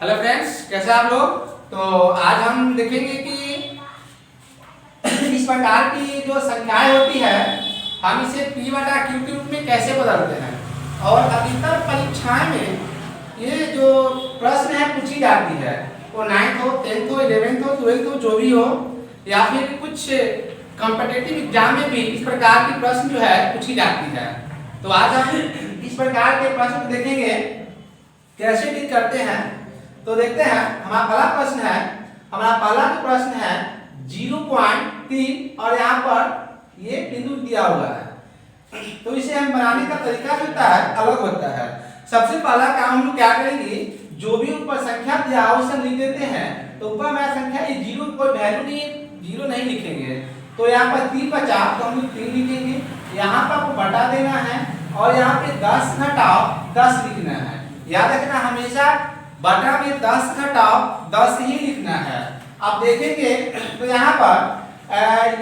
Hello friends, कैसे आप लोग। तो आज हम देखेंगे कि इस प्रकार की जो संख्याएं होती है हम इसे p बटा q के रूप में कैसे बदलते हैं। और अधिकतर परीक्षाएं में ये जो प्रश्न है पूछी जाती है, वो 9th हो, 10th हो, 11th हो, 12th हो, जो भी हो, या फिर कुछ कॉम्पिटिटिव एग्जाम में भी इस प्रकार की प्रश्न जो है पूछी जाती है। तो आज हम इस प्रकार के प्रश्न को देखेंगे कैसे डील करते हैं। तो देखते हैं, हमारा पहला प्रश्न है, हमारा पहला जो प्रश्न है 0.3 और यहाँ पर ये बिंदु दिया हुआ है। तो इसे हम बनाने का तरीका जो होता है अलग होता है। सबसे पहला काम हम लोग क्या करेंगे, जो भी ऊपर संख्या दिया है उसे लिख देते हैं। तो ऊपर में संख्या ये 0 कोई वैल्यू नहीं, 0 नहीं लिखेंगे। तो यहाँ पर 3 बचा तो हम लोग 3 लिखेंगे। यहाँ पर आपको बटा देना है और यहाँ पे 10 घटाओ 10 लिखना है। याद रखना, हमेशा बटा में 10 घटाओ 10 ही लिखना है। अब देखेंगे तो यहाँ पर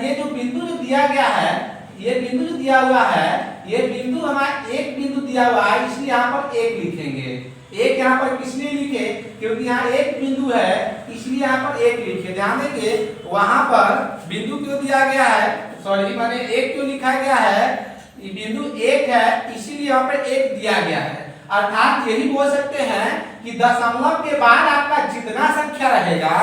ये जो बिंदु जो दिया गया है, ये बिंदु जो दिया हुआ है, ये बिंदु हमारा एक बिंदु दिया हुआ है, इसलिए यहाँ पर 1 लिखेंगे। एक यहाँ पर किस लिए लिखे, क्योंकि यहाँ एक बिंदु है इसलिए यहाँ पर 1 लिखे। ध्यान देंगे वहां पर बिंदु क्यों दिया गया है, सॉरी मैंने 1 क्यों लिखा गया है, बिंदु 1 है इसीलिए यहाँ पर 1 दिया गया है। अर्थात यही बोल सकते हैं कि दशमलव के बाद आपका जितना संख्या रहेगा,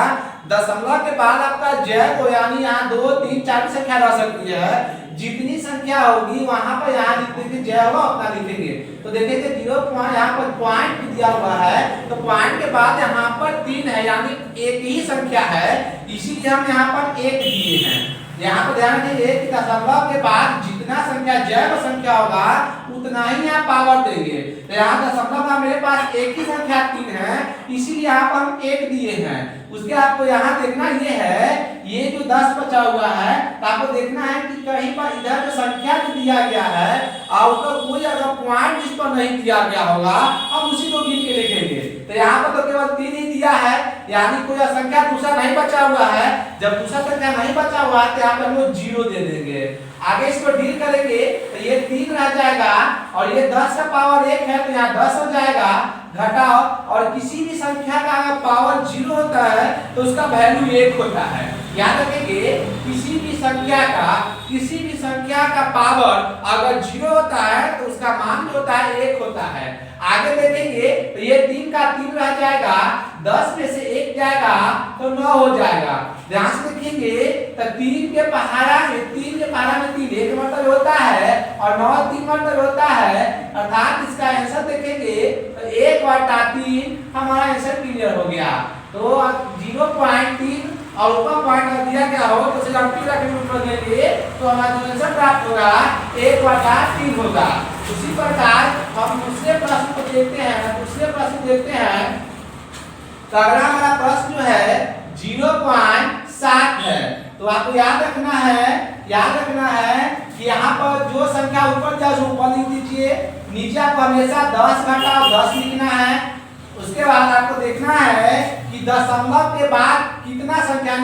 दशमलव के बाद आपका जय को यानी यहाँ 2, 3, 4 संख्या रह सकती है। जितनी संख्या होगी वहां पर यहाँ लिख देंगे, जय होगा उतना लिखेंगे। तो देखेंगे 0 पॉइंट, यहाँ पर पॉइंट दिया हुआ है, तो पॉइंट के बाद यहाँ पर 3 है यानी एक ही संख्या है, इसीलिए हम यहाँ पर 1 दिए हैं। यहाँ पर ध्यान दीजिए कि दशमलव के बाद जितना संख्या जैव संख्या होगा उतना ही यहाँ पावर देंगे। तो यहाँ दशमलव का मेरे पास एक ही संख्या 3 है, इसीलिए यहाँ पर हम 1 दिए हैं। उसके आपको यहाँ देखना ये है, ये जो 10 बचा हुआ है, तो आपको देखना है कि कहीं पर इधर जो संख्या जो दिया गया है और उसका कोई अगर पॉइंट जिस पर नहीं दिया गया होगा हम उसी को गिन के लिखेंगे। तो यहाँ पर तो केवल 3 ही दिया है, यानी कोई संख्या दूसरा नहीं बचा हुआ है। जब दूसरा संख्या नहीं बचा हुआ है तो यहाँ पर हम लोग 0 दे देंगे। आगे इसको डील करेंगे तो ये 3 रह जाएगा और ये 10 का पावर 1 है तो यहाँ 10 हो जाएगा। घटाओ, और किसी भी संख्या का अगर पावर 0 होता है तो उसका वैल्यू 1 होता है। याद रखेंगे, किसी भी संख्या का पावर अगर 0 होता है तो उसका मान जो होता है 1 होता है। आगे देखेंगे तो ये 3 का 3 रह जाएगा, 10 में से 1 जाएगा तो 9 हो जाएगा। ध्यान से देखेंगे तो 3 के पहाड़ा में 3 एक मतलब होता है और 9 3 मतलब होता है। अर्थात इसका आंसर देखेंगे तो 1/3 हमारा आंसर क्लियर हो गया। तो 0.3 और ऊपर पॉइंट दिया क्या हो तो उसे हम रख के ऊपर लेंगे तो हमारा जो आंसर प्राप्त होगा 1/3 होगा। उसी प्रकार हम दूसरे प्रश्न को देखते हैं। तो अगला हमारा प्रश्न जो है 0.7 है। तो आपको याद रखना है कि यहाँ पर जो संख्या ऊपर जाए ऊपर लिख दीजिए, नीचे आपको हमेशा 10 घटाओ 10 लिखना है। उसके बाद आपको देखना है कि दशमलव के बाद कितना संख्या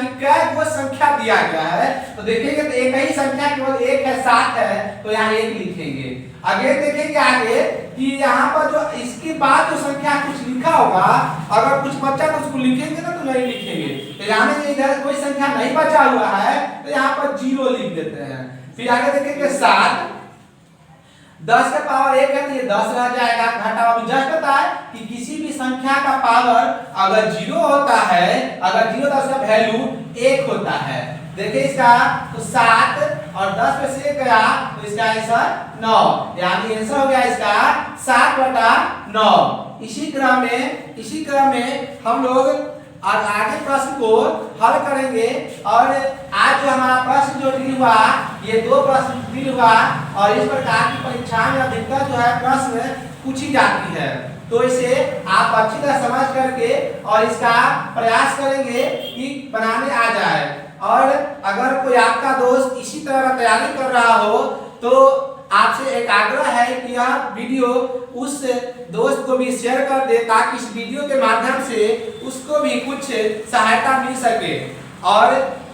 वो संख्या दिया गया है। तो देखेंगे तो एक ही संख्या केवल 1 है, 7 है, तो यहाँ 1 लिखेंगे। आगे देखेंगे आगे कि यहाँ पर जो इसके बाद जो संख्या कुछ लिखा होगा, अगर कुछ बचा तो उसको लिखेंगे ना तो नहीं लिखेंगे। तो यानी इधर कोई संख्या नहीं बचा हुआ है तो यहाँ पर 0 लिख देते हैं। फिर आगे देखेंगे 7, 10 का पावर 1 है तो ये 10 रह जाएगा। घटाओ, अभी जस्ट पता है कि किसी भी संख्या का पावर अगर 0 होता है, अगर 0 तो उसका वैल्यू 1 होता है। देखिए इसका तो 7 और 10 में से 1 गया तो इसका आंसर 9, यानी आंसर हो गया इसका 7/9। इसी क्रम में हम लोग और आगे प्रश्न को हल करेंगे। और आज जो हमारा प्रश्न जो डील हुआ, ये 2 प्रश्न डील हुआ और इस प्रकार की परीक्षा में अधिकतर जो है प्रश्न पूछी जाती है। तो इसे आप अच्छी तरह समझ करके और इसका प्रयास करेंगे कि बनाने आ जाए। और अगर कोई आपका दोस्त इसी तरह का तैयारी कर रहा हो तो आपसे एक आग्रह है कि यह वीडियो उस दोस्त को भी शेयर कर दे ताकि इस वीडियो के माध्यम से उसको भी कुछ सहायता मिल सके। और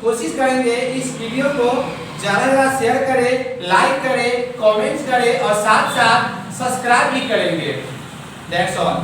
कोशिश करेंगे इस वीडियो को ज़्यादा से ज़्यादा शेयर करें, लाइक करें, कमेंट्स करें और साथ साथ सब्सक्राइब भी करेंगे। That's all.